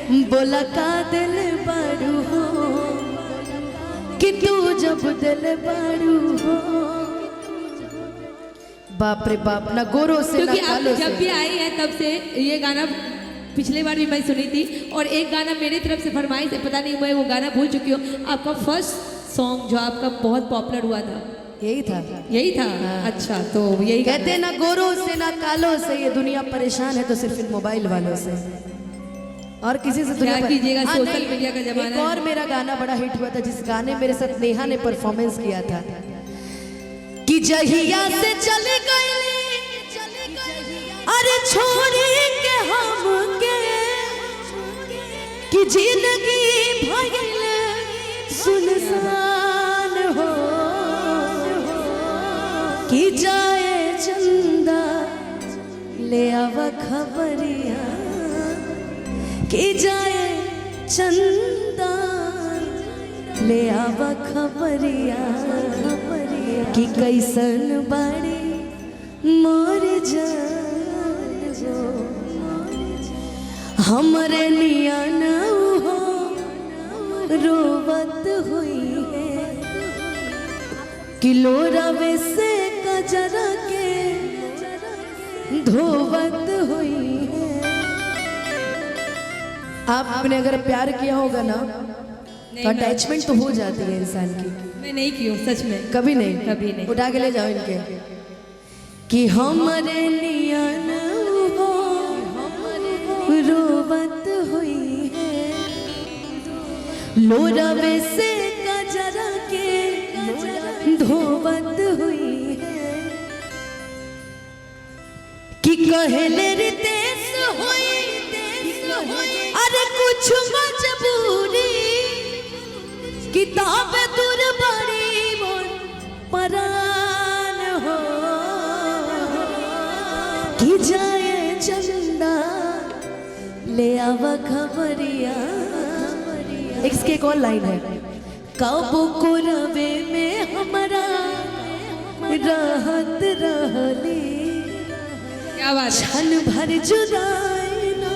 बोला का दिल बारू हो कि तू जब दिल बारू हो। बाप रे बाप, ना गोरों से क्योंकि ना आप कालों जब से। भी आई है तब से ये गाना पिछले बार भी मैं सुनी थी, और एक गाना मेरी तरफ से फरमाइश है, पता नहीं मैं वो गाना भूल चुकी हूँ। आपका फर्स्ट सॉन्ग जो आपका बहुत पॉपुलर हुआ था यही था। यही था। हाँ। अच्छा, तो यही कहते हैं ना गोरों से ना कालों से ये दुनिया परेशान है तो सिर्फ इन मोबाइल वालों से और किसी से दुनिया क्या कीजिएगा, हाँ, सोशल नहीं, मीडिया का जमाना एक है। और मेरा गाना बड़ा हिट हुआ था जिस गाने मेरे साथ नेहा ने परफॉर्मेंस किया था कि जहिया से चले गए अरे छोड़ी के हम के कि जिंदगी भइल सुनसान हो कि जाए चंदा ले आवा खबरिया कि जाए चंदा ले आवा खबरिया कि कैसन बाड़ी मोर जान जो हमरे नियन हो रोवत हुई है कि लोरावे से कजरा के धोवत हुई है। आपने अगर प्यार किया होगा ना तो अटैचमेंट तो हो जाती है इंसान की। मैं नहीं की हूँ सच में, कभी नहीं, कभी नहीं। उठा के ले जाओ इनके कि हमरे नियन हो रोवत हुई है लोरावे से कजरा के धोवत हुई है कि कहले रितेश होई अरे कुछ मजबूरी किताब दूर बड़ी मोर परान हो कि जाए चंदा ले आवा खबरिया। इसके एक और लाइन है कब को रवे में हमारा राहत रहली क्या बात है। क्षण भर जुदाई ना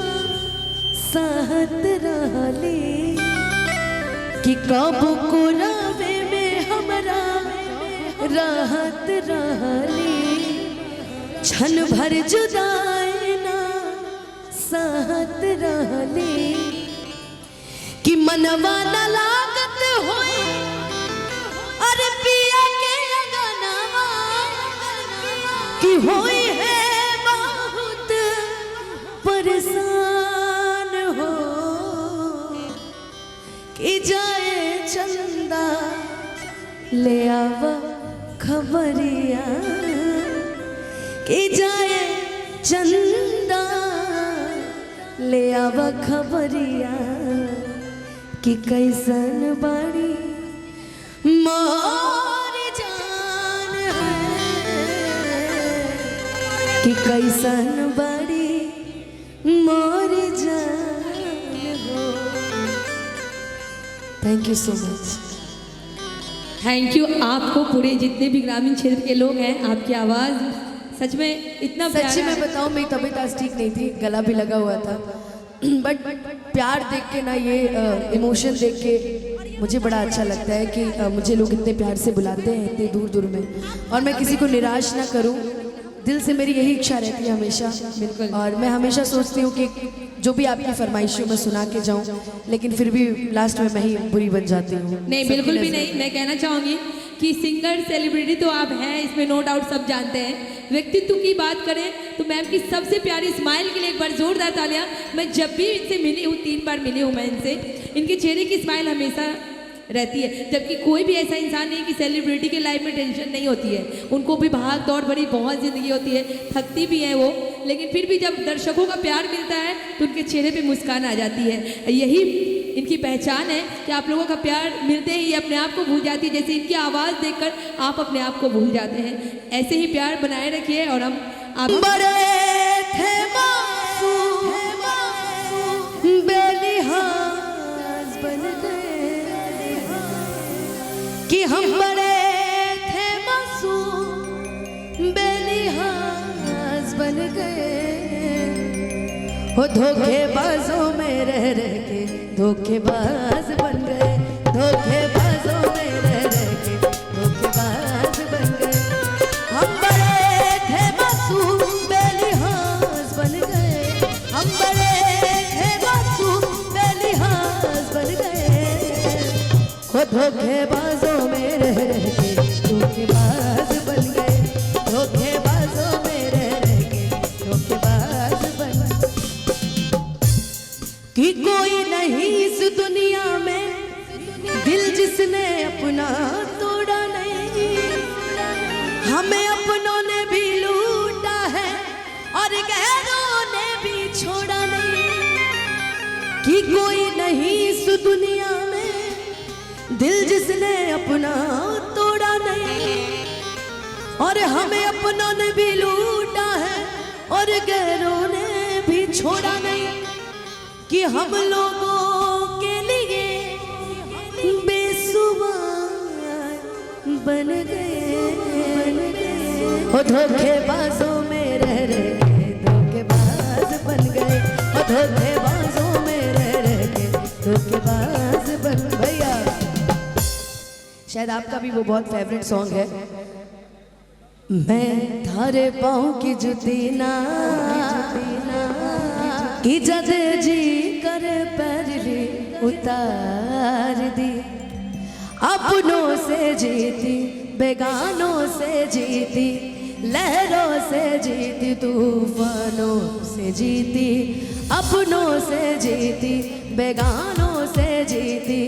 सहत रहली कि कब को रवे में हमारा राहत रहली क्षण भर जुदाई ना सहत रहली कि मनवा न लागत होई अरे पिया के अगनवा कि होई है बहुत परेशान हो कि जाए चंदा ले आवा खबरिया कि जाए चंदा ले आवा खबरिया कि कैसन बड़ी मोर जान है कि कैसन बड़ी मोर जान हो। Thank you so much. Thank you आपको, पूरे जितने भी ग्रामीण क्षेत्र के लोग हैं, आपकी आवाज़ सच में इतना सच्ची प्यारा मैं है। बताऊं मेरी तबीयत आज ठीक नहीं थी, गला भी लगा हुआ था बट प्यार देख के ना ये इमोशन देख के मुझे बड़ा अच्छा लगता है कि मुझे लोग इतने प्यार से बुलाते हैं इतने दूर दूर में और मैं किसी को निराश ना करूं। दिल से मेरी यही इच्छा रहती है हमेशा। बिल्कुल। और मैं हमेशा सोचती हूँ कि जो भी आपकी फरमाइशों में सुना के जाऊँ, लेकिन फिर भी लास्ट में मैं ही बुरी बन जाती हूँ। नहीं, बिल्कुल भी नहीं। मैं कहना चाहूँगी कि सिंगर सेलिब्रिटी तो आप हैं, इसमें नो डाउट, सब जानते हैं। व्यक्तित्व की बात करें तो मैम की सबसे प्यारी स्माइल के लिए एक बार जोरदार तालियां। मैं जब भी इनसे मिली हूँ, 3 बार मिली हूँ मैं इनसे, इनके चेहरे की स्माइल हमेशा रहती है। जबकि कोई भी ऐसा इंसान नहीं कि सेलिब्रिटी के लाइफ में टेंशन नहीं होती है, उनको भी भाग दौड़ भरी बहुत ज़िंदगी होती है, थकती भी है वो, लेकिन फिर भी जब दर्शकों का प्यार मिलता है तो उनके चेहरे पे मुस्कान आ जाती है। यही इनकी पहचान है कि आप लोगों का प्यार मिलते ही अपने आप को भूल जाती है। जैसे इनकी आवाज़ देखकर आप अपने आप को भूल जाते हैं। ऐसे ही प्यार बनाए रखिए और हम आप बड़े थे मासूम बेलिहाज बन गए कि हम बड़े थे मासूम बेलिहाज बन गए हो धोखेबाजों में रह के धोखेबाज बन गए, धोखेबाजों में रह के धोखेबाज बन गए। हम बड़े थे मासूम बेलिहाज बन गए, हम बड़े थे मासूम बेलिहाज बन गए। हो धोखेबाजों में रह के धोखेबाज बन गए, धोखेबाजों में रह के धोखेबाज बन गए। कि कोई नहीं इस दुनिया में दिल जिसने अपना तोड़ा नहीं, हमें अपनों ने भी लूटा है और गैरों ने भी छोड़ा नहीं। कि कोई नहीं इस दुनिया में दिल जिसने अपना तोड़ा नहीं, और हमें अपनों ने भी लूटा है और गैरों ने भी छोड़ा नहीं। कि हम लोगों के लिए बेसुमार बन गए, हो धोखेबाजों में रह के धोखेबाज बन गए, हो धोखेबाजों में रह के धोखेबाज बन। भैया शायद आपका भी वो बहुत फेवरेट सॉन्ग है। मैं थारे पाँव की जुती ना कि जद जी करे पैरली उतार दी, अपनों से जीती बेगानों से जीती, लहरों से जीती तूफानों से जीती, अपनों से जीती बेगानों से जीती,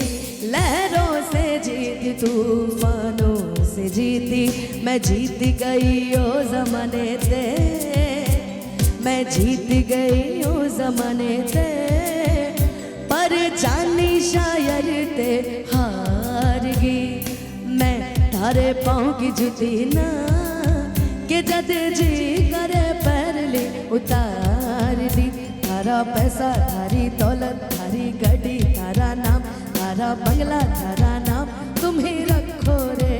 लहरों से जीती तूफानों से जीती। मैं जीत गई ओ ज़माने ते, मैं जीत गई ओ ज़माने ते, पर जानी शायर ते हार गई। मैं थारे पाँव की जुती ना कि जद जी करे पैरली उतार दी। थारा पैसा थारी दौलत थारी गाड़ी थारा नाम, थारा बंगला थारा नाम तुम ही रखो रे।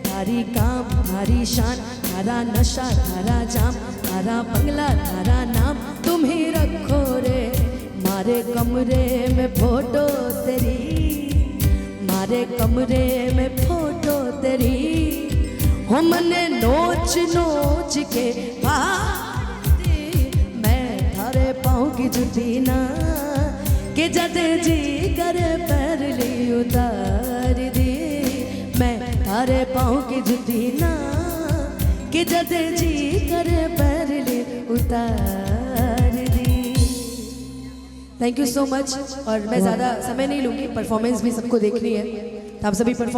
थारी काम थारी शान थारा नशा थारा जाम, थारा बंगला थारा नाम तुम ही रखो रे। मारे कमरे में फोटो तेरी, मारे कमरे में फोटो तेरी, हो मने नोच नोच के फाड़ दी। मैं थारे पाँव की जुटी ना कि जद जी करे पैरली उतार दी। मैं थारे पाँव की जुटी ना कि जद जी करे पैरली उतार दी। Thank you so much. और मैं ज़्यादा समय नहीं लूँगी, परफॉर्मेंस भी सबको देखनी है, तो आप सभी परफॉर्म